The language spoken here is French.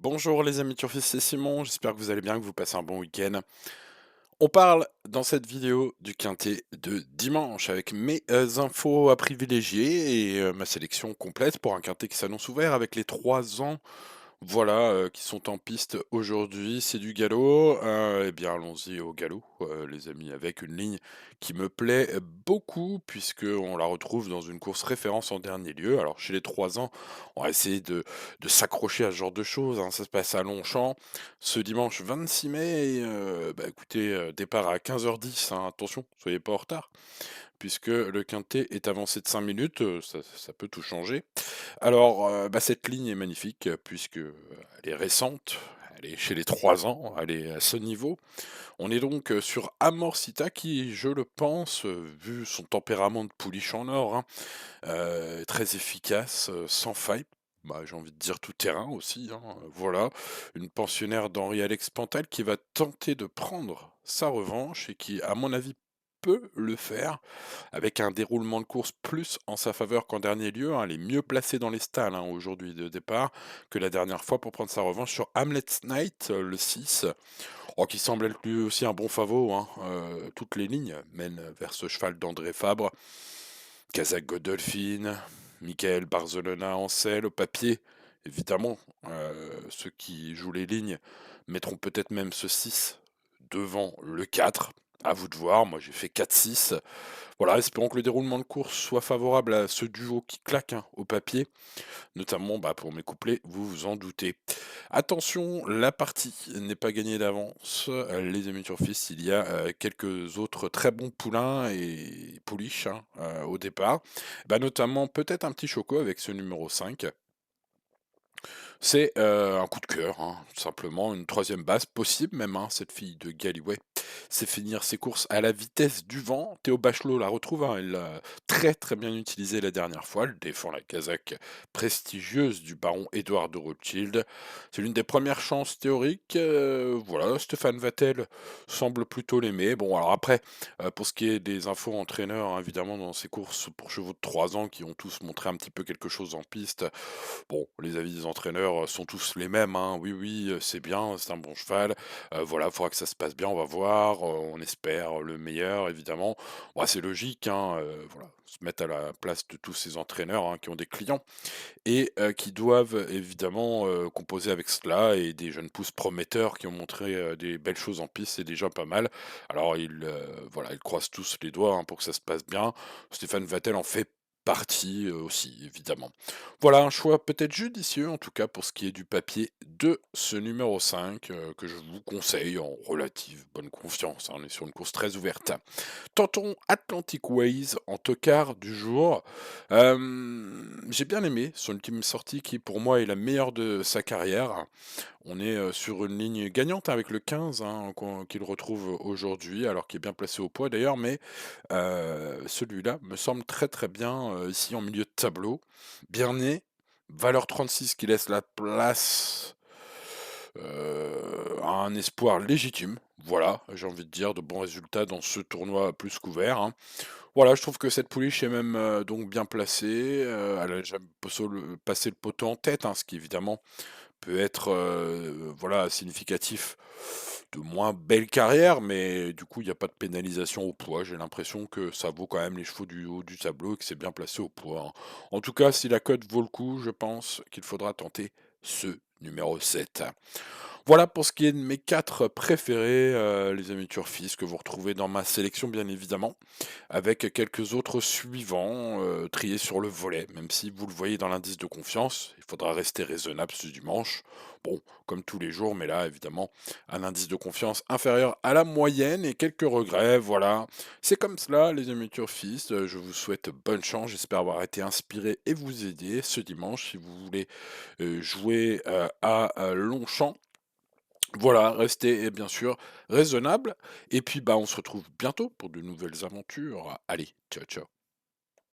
Bonjour les amis turfistes, c'est Simon, j'espère que vous allez bien, que vous passez un bon week-end. On parle dans cette vidéo du quintet de dimanche avec mes infos à privilégier et ma sélection complète pour un quintet qui s'annonce ouvert avec les 3 ans voilà, qui sont en piste aujourd'hui, c'est du galop. Eh bien, allons-y au galop, les amis, avec une ligne qui me plaît beaucoup, puisqu'on la retrouve dans une course référence en dernier lieu. Alors, chez les 3 ans, on va essayer de s'accrocher à ce genre de choses, hein. Ça se passe à Longchamp, ce dimanche 26 mai. Et, bah, écoutez, départ à 15h10, hein, attention, soyez pas en retard, puisque le quintet est avancé de 5 minutes, ça peut tout changer. Alors, bah, cette ligne est magnifique, puisque, elle est récente, elle est chez les 3 ans, elle est à ce niveau. On est donc, sur Amorcita qui, je le pense, vu son tempérament de pouliche en or, hein, est très efficace, sans faille. Bah, j'ai envie de dire tout terrain aussi, hein, voilà. Une pensionnaire d'Henri-Alex Pantal qui va tenter de prendre sa revanche et qui, à mon avis, peut le faire avec un déroulement de course plus en sa faveur qu'en dernier lieu, hein. Elle est mieux placée dans les stalles, hein, aujourd'hui de départ que la dernière fois pour prendre sa revanche sur Hamlet's Night, le 6, oh, qui semble être lui aussi un bon favori, hein. Toutes les lignes mènent vers ce cheval d'André Fabre. Kazakh Godolphin, Michael Barzolona en selle, au papier, évidemment. Ceux qui jouent les lignes mettront peut-être même ce 6 devant le 4. À vous de voir, moi j'ai fait 4-6. Voilà, espérons que le déroulement de course soit favorable à ce duo qui claque, hein, au papier, notamment bah, pour mes couplets, vous vous en doutez. Attention, la partie n'est pas gagnée d'avance. Les amis turfistes, il y a quelques autres très bons poulains et pouliches, hein, au départ. Bah, notamment peut-être un petit choco avec ce numéro 5. C'est un coup de cœur, hein, tout simplement, une troisième base, possible même, hein, cette fille de Galloway. C'est finir ses courses à la vitesse du vent. Théo Bachelot la retrouve, hein, elle l'a très très bien utilisée la dernière fois. Elle défend la casaque prestigieuse du baron Édouard de Rothschild. C'est l'une des premières chances théoriques. Voilà, Stéphane Vattel semble plutôt l'aimer. Bon, alors après, pour ce qui est des infos entraîneurs, hein, évidemment, dans ces courses pour chevaux de 3 ans qui ont tous montré un petit peu quelque chose en piste, bon, les avis des entraîneurs, sont tous les mêmes, hein. Oui, oui, c'est bien, c'est un bon cheval, voilà, il faudra que ça se passe bien, on va voir, on espère le meilleur évidemment. Bah, c'est logique, hein, voilà, se mettre à la place de tous ces entraîneurs, hein, qui ont des clients et qui doivent évidemment, composer avec cela et des jeunes pousses prometteurs qui ont montré, des belles choses en piste, c'est déjà pas mal. Alors voilà, ils croisent tous les doigts, hein, pour que ça se passe bien. Stéphane Vattel en fait partie, aussi évidemment. Voilà un choix peut-être judicieux en tout cas pour ce qui est du papier de ce numéro 5, que je vous conseille en relative bonne confiance, hein. On est sur une course très ouverte. Tentons Atlantic Ways en tocard du jour. J'ai bien aimé son ultime sortie qui pour moi est la meilleure de sa carrière. On est, sur une ligne gagnante avec le 15, hein, qu'il retrouve aujourd'hui, alors qu'il est bien placé au poids d'ailleurs, mais celui-là me semble très, très bien, ici en milieu de tableau. Bien né, valeur 36 qui laisse la place, à un espoir légitime. Voilà, j'ai envie de dire de bons résultats dans ce tournoi plus qu'ouvert, hein. Voilà, je trouve que cette pouliche est même, donc bien placée, elle a déjà passé le poteau en tête, hein, ce qui évidemment peut être, voilà, significatif de moins belle carrière, mais du coup, il y a pas de pénalisation au poids. J'ai l'impression que ça vaut quand même les chevaux du haut du tableau et que c'est bien placé au poids, hein. En tout cas, si la cote vaut le coup, je pense qu'il faudra tenter ce numéro 7. Voilà pour ce qui est de mes 4 préférés, les amis turfistes que vous retrouvez dans ma sélection bien évidemment, avec quelques autres suivants, triés sur le volet. Même si vous le voyez dans l'indice de confiance, il faudra rester raisonnable ce dimanche. Bon, comme tous les jours, mais là évidemment un indice de confiance inférieur à la moyenne et quelques regrets, voilà. C'est comme cela les amis turfistes, je vous souhaite bonne chance, j'espère avoir été inspiré et vous aider ce dimanche si vous voulez, jouer, à, Longchamp. Voilà, restez bien sûr raisonnable et puis, bah, on se retrouve bientôt pour de nouvelles aventures. Allez, ciao, ciao.